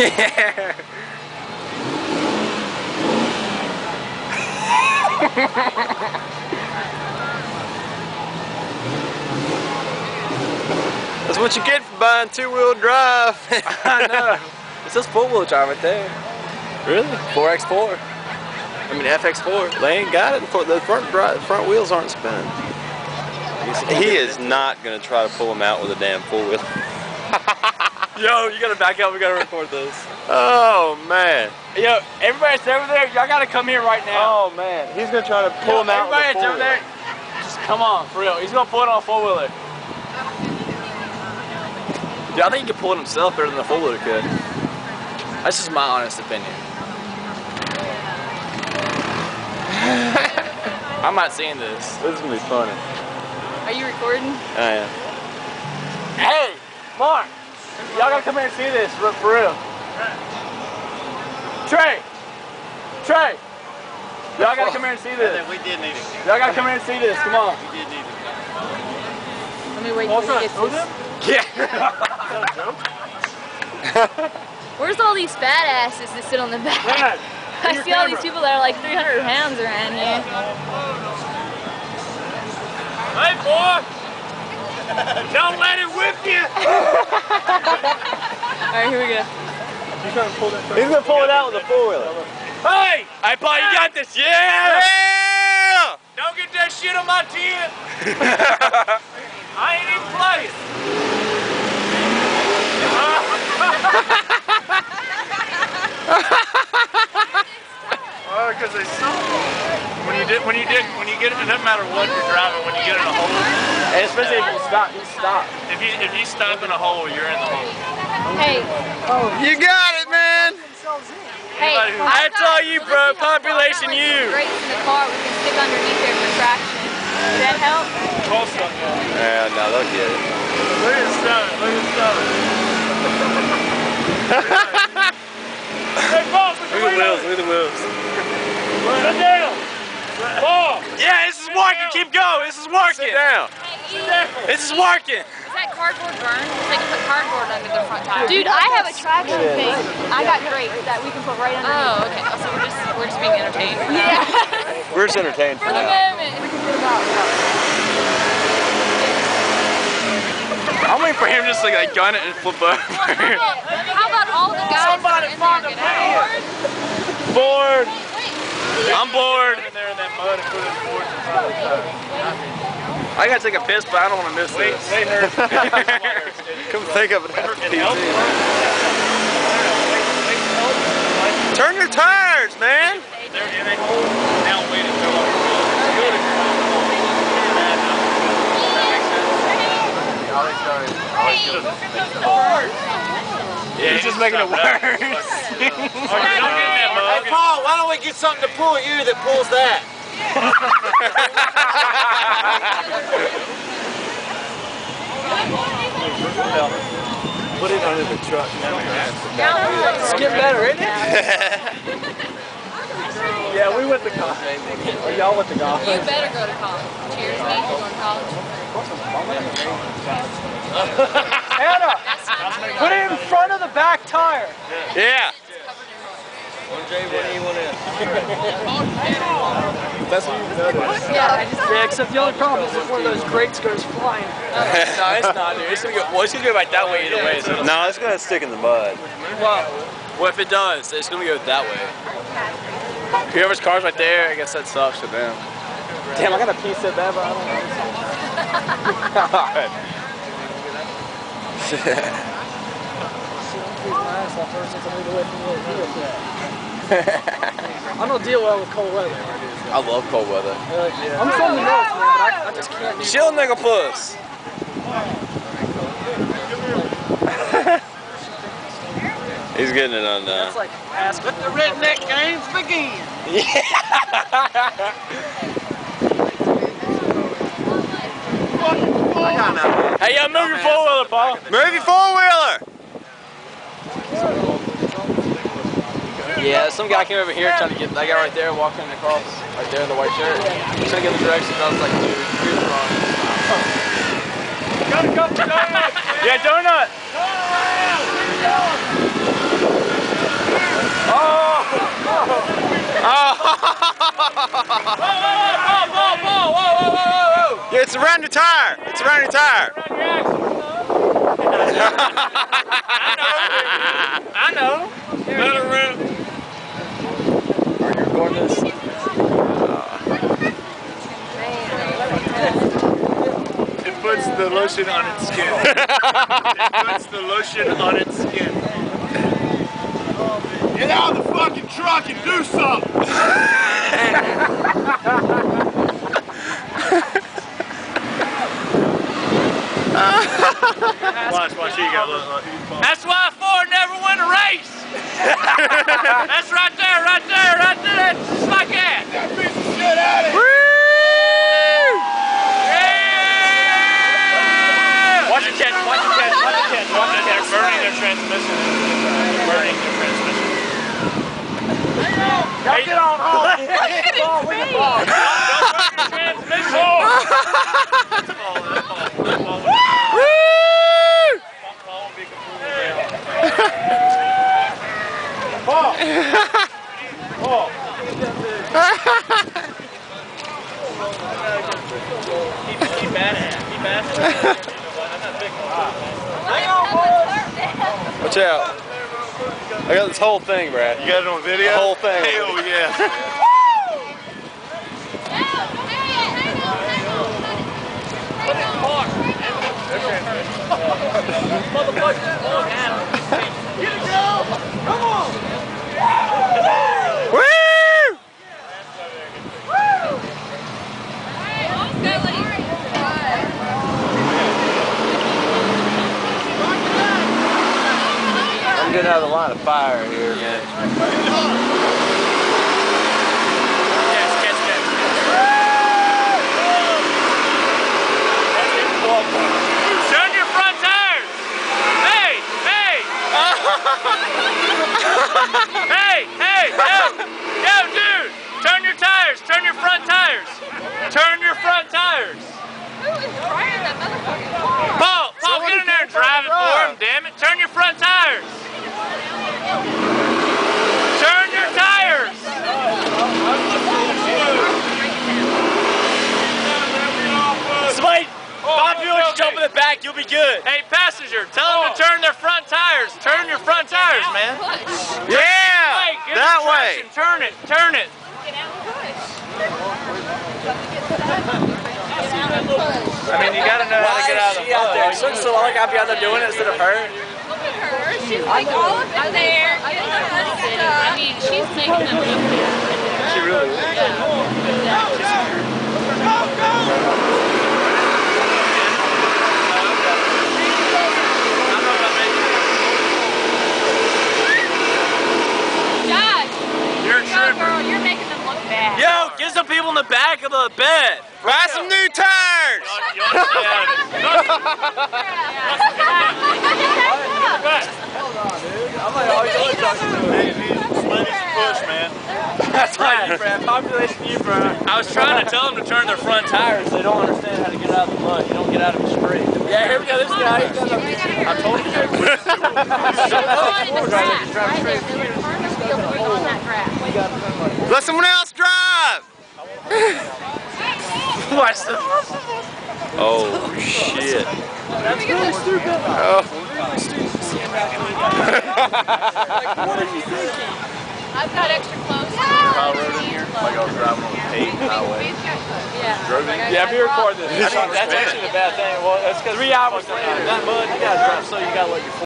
Yeah. That's what you get for buying two-wheel drive. I know. It says four-wheel drive right there. Really? 4x4. I mean FX4. They ain't got it. The front wheels aren't spinning. He is not gonna try to pull them out with a damn four-wheel. Yo, you gotta back up. We gotta record this. Oh man. Yo, everybody that's over there, y'all gotta come here right now. Oh man, he's gonna try to pull them out with a everybody that's over there, just come on, for real. He's gonna pull it on a four-wheeler. Dude, I think he can pull it himself better than the four-wheeler could. That's just my honest opinion. I'm not seeing this. This is gonna be funny. Are you recording? I am. Hey, Mark, y'all gotta come here and see this, for real. Trey, y'all gotta come here and see this. We did need it. Y'all gotta come here and see this. Come on. We did need it. Let me wait till he gets this. Yeah. Where's all these fat asses that sit on the back? Brad, I see all these people that are like 300 pounds around here. Hey, boy! Don't let it whip you! Alright, here we go. He's gonna pull it out with a four-wheeler. Hey! Hey, Paul, you got this. Yeah! Yeah! Don't get that shit on my tent. I ain't even playing. Oh, because they suck. When you get it, it doesn't matter what you're driving. When you get in a hole, and especially if you stop, If you stop in a hole, you're in the hole. Hey. You got it, man. Hey, That's all you, bro. Population you. Brakes in the car, we can stick underneath there for traction. Does that help? Yeah, no, they'll get it. Look at the stomach. Look at the stomach. Hey, Paul, put the Look at the wheels. Look at the wheels. Sit down. Paul. Yeah, this is working. Keep going. This is working. Sit down. This is working. Is that cardboard burn? They can put cardboard under the front tire. Dude, I have a traction thing. I got brakes that we can put right under. Oh, okay. So we're just being entertained. Yeah. We're just entertained For the moment. I'm waiting for him just to like gun it and flip over. How about all the guys that are in there get out? Bored. I'm bored. I gotta take a piss, but I don't want to miss this. Come think of it. Turn your tires, man. Yeah, he's just making it worse. Hey, Paul, why don't we get something to pull you that pulls that? Put it under the truck. It's getting better, isn't it? Yeah, we went to college. Or y'all went to college. You better go to college. Cheers, me. You're going to college. Anna, put it in front of the back tire. Yeah. That's what you've noticed. Yeah, except the only problem is if one of those grates goes flying. No, it's not, dude. It's gonna go, well, it's gonna go back that way either way. So No, it's gonna stick in the mud. Well, if it does, it's gonna go that way. Whoever's car's right there, I guess that sucks for them. Damn, I got a piece so bad, but I don't I don't deal well with cold weather. I love cold weather. I'm from the north, man, but I just can't do Chill, nigga puss. He's getting it undone. It's like, ask what the redneck games begin. Yeah. Hey, yo, move your four-wheeler, Paul. Move your four-wheeler. Yeah, some guy came over here trying to get that guy right there walking across, right there in the white shirt. He's trying to get the directions. I was like, dude, here's the wrong. Got a couple donuts. Yeah, donut. Yeah, it's around your tire. It's around your tire. I know. Let it rip. Are you recording this? It puts the lotion on its skin. It puts the lotion on its skin. Get out of the fucking truck and do something! Watch, here you go. Look. That's why Ford never win a race! That's right there. Just like that. That piece of shit out of it. Yeah! Watch your catch. They're burning their transmission. Y'all get on home. Don't burn your transmission. Paul! Keep at it. Watch out. I got this whole thing, Brad. You got it on video? The whole thing. Hell yeah. Come on! Woo! I'm getting out of the line of fire here, man. Turn your front tires! Hey! Yo, dude! Turn your tires! Turn your front tires! Turn your front tires! Who is driving that motherfucking car? Paul, get in there and drive it for him, damn it! Turn your front tires! Turn your tires! Somebody, Bob, if you want to jump in the back, you'll be good. Hey, passenger, tell them to turn their front tires. Turn your front tires, man. Yeah! That way! Turn it. Get out and push. I mean, you gotta know how to get out of the mud. She looks so like I'll be out there doing it instead of her. Look at her. She's like all up in there. I mean, she's making them look good. She really is. Girl, you're making them look bad. Yo, get some people in the back of the bed. Buy some new tires! Push, man. That's right, you, Brad. Population you, bro. I was trying to tell them to turn their front tires. They don't understand how to get out of the mud. You don't get out of it straight. Yeah, here we go. This guy. I told you. Let someone else drive! Watch this. Oh, shit. That's really stupid. Oh. What are you thinking? I've got extra clothes. Like I was driving on the paved highway. Yeah, we record this. That's actually the bad thing. Well, that's because 3 hours later, that mud, you gotta drive so you gotta let your